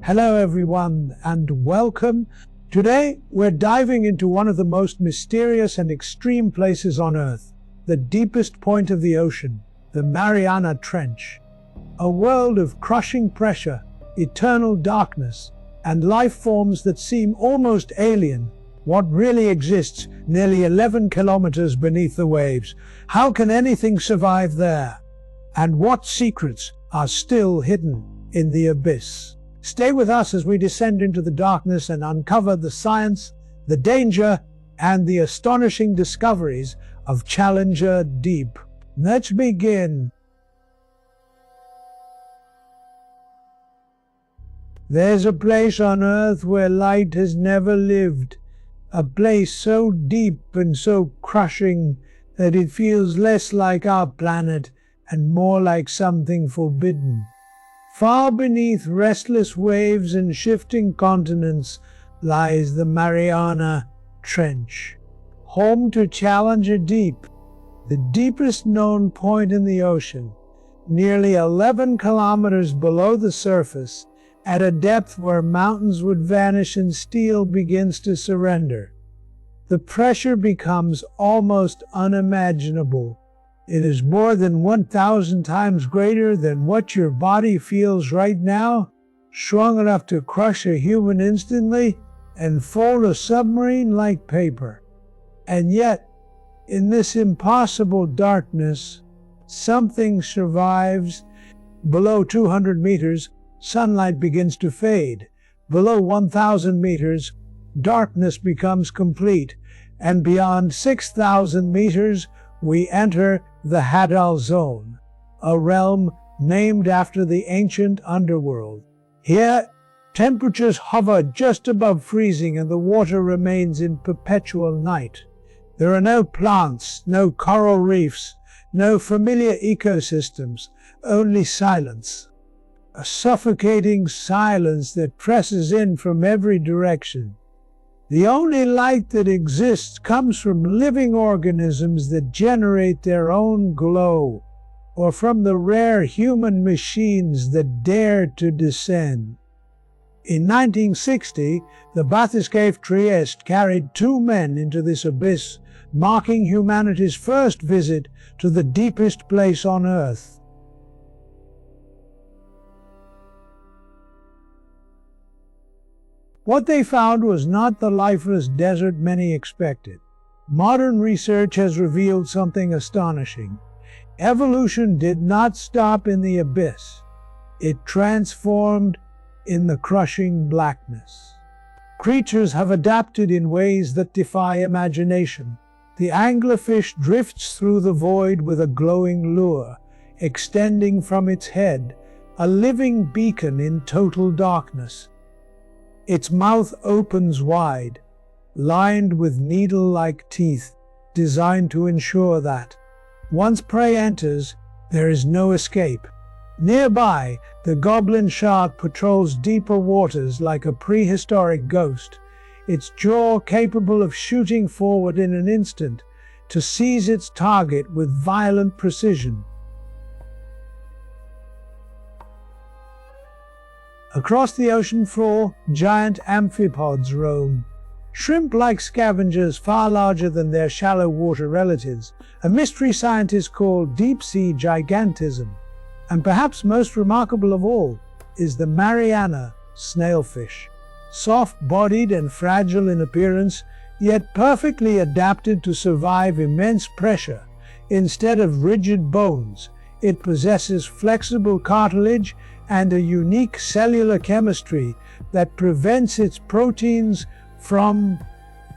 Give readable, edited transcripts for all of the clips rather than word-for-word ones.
Hello everyone and welcome. Today we're diving into one of the most mysterious and extreme places on Earth, the deepest point of the ocean, the Mariana Trench. A world of crushing pressure, eternal darkness, and life forms that seem almost alien. What really exists nearly 11 kilometers beneath the waves? How can anything survive there? And what secrets are still hidden in the abyss? Stay with us as we descend into the darkness and uncover the science, the danger, and the astonishing discoveries of Challenger Deep. Let's begin. There's a place on Earth where light has never lived. A place so deep and so crushing that it feels less like our planet and more like something forbidden. Far beneath restless waves and shifting continents lies the Mariana Trench, home to Challenger Deep, the deepest known point in the ocean, nearly 11 kilometers below the surface, at a depth where mountains would vanish and steel begins to surrender. The pressure becomes almost unimaginable. It is more than 1,000 times greater than what your body feels right now, strong enough to crush a human instantly and fold a submarine like paper. And yet, in this impossible darkness, something survives. Below 200 meters, sunlight begins to fade. Below 1,000 meters, darkness becomes complete. And beyond 6,000 meters, we enter the Hadal Zone, a realm named after the ancient underworld. Here, temperatures hover just above freezing and the water remains in perpetual night. There are no plants, no coral reefs, no familiar ecosystems, only silence. A suffocating silence that presses in from every direction. The only light that exists comes from living organisms that generate their own glow, or from the rare human machines that dare to descend. In 1960, the bathyscaphe Trieste carried 2 men into this abyss, marking humanity's first visit to the deepest place on Earth. What they found was not the lifeless desert many expected. Modern research has revealed something astonishing. Evolution did not stop in the abyss. It transformed in the crushing blackness. Creatures have adapted in ways that defy imagination. The anglerfish drifts through the void with a glowing lure, extending from its head, a living beacon in total darkness. Its mouth opens wide, lined with needle-like teeth, designed to ensure that, once prey enters, there is no escape. Nearby, the goblin shark patrols deeper waters like a prehistoric ghost, its jaw capable of shooting forward in an instant to seize its target with violent precision. Across the ocean floor, giant amphipods roam. Shrimp-like scavengers far larger than their shallow water relatives, a mystery scientists call deep-sea gigantism. And perhaps most remarkable of all is the Mariana snailfish. Soft-bodied and fragile in appearance, yet perfectly adapted to survive immense pressure. Instead of rigid bones, it possesses flexible cartilage and a unique cellular chemistry that prevents its proteins from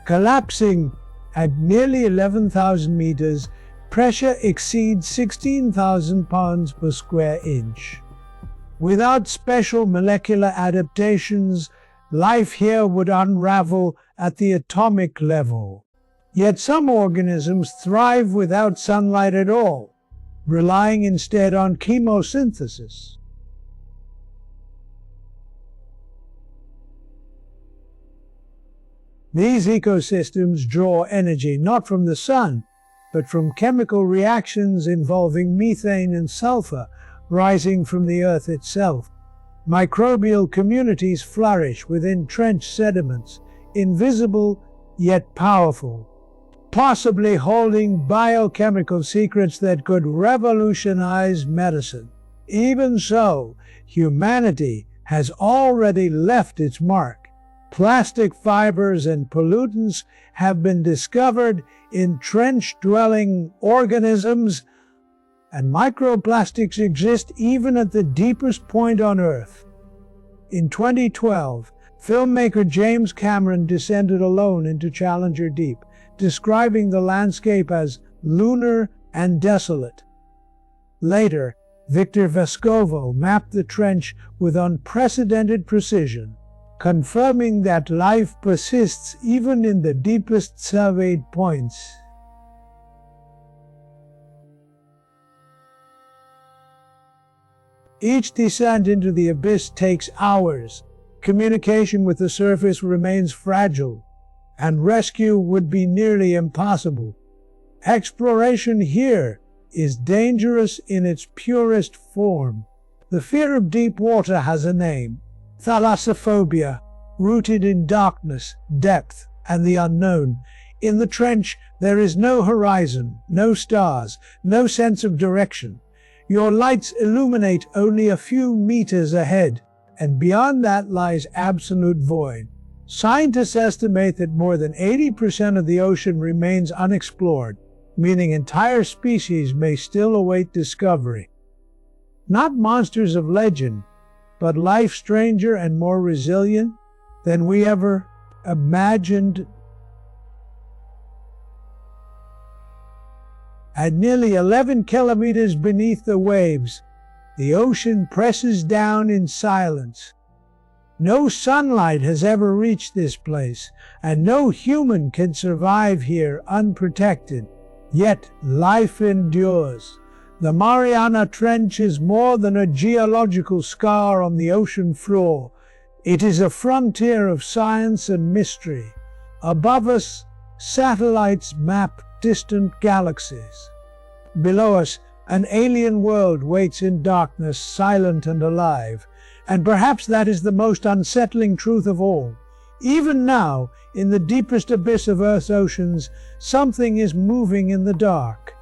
collapsing. At nearly 11,000 meters, pressure exceeds 16,000 pounds per square inch. Without special molecular adaptations, life here would unravel at the atomic level. Yet some organisms thrive without sunlight at all, relying instead on chemosynthesis. These ecosystems draw energy not from the sun, but from chemical reactions involving methane and sulfur rising from the Earth itself. Microbial communities flourish within trench sediments, invisible yet powerful, possibly holding biochemical secrets that could revolutionize medicine. Even so, humanity has already left its mark. Plastic fibers and pollutants have been discovered in trench-dwelling organisms, and microplastics exist even at the deepest point on Earth. In 2012, filmmaker James Cameron descended alone into Challenger Deep, describing the landscape as lunar and desolate. Later, Victor Vescovo mapped the trench with unprecedented precision, confirming that life persists even in the deepest surveyed points. Each descent into the abyss takes hours. Communication with the surface remains fragile, and rescue would be nearly impossible. Exploration here is dangerous in its purest form. The fear of deep water has a name: thalassophobia, rooted in darkness, depth, and the unknown. In the trench, there is no horizon, no stars, no sense of direction. Your lights illuminate only a few meters ahead, and beyond that lies absolute void. Scientists estimate that more than 80% of the ocean remains unexplored, meaning entire species may still await discovery. Not monsters of legend, but life stranger and more resilient than we ever imagined. At nearly 11 kilometers beneath the waves, the ocean presses down in silence. No sunlight has ever reached this place, and no human can survive here unprotected. Yet life endures. The Mariana Trench is more than a geological scar on the ocean floor. It is a frontier of science and mystery. Above us, satellites map distant galaxies. Below us, an alien world waits in darkness, silent and alive. And perhaps that is the most unsettling truth of all. Even now, in the deepest abyss of Earth's oceans, something is moving in the dark.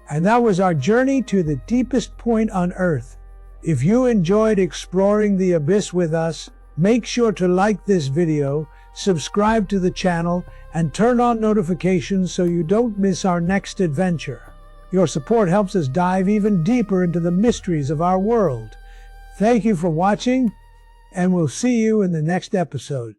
And that was our journey to the deepest point on Earth. If you enjoyed exploring the abyss with us, make sure to like this video, subscribe to the channel, and turn on notifications so you don't miss our next adventure. Your support helps us dive even deeper into the mysteries of our world. Thank you for watching, and we'll see you in the next episode.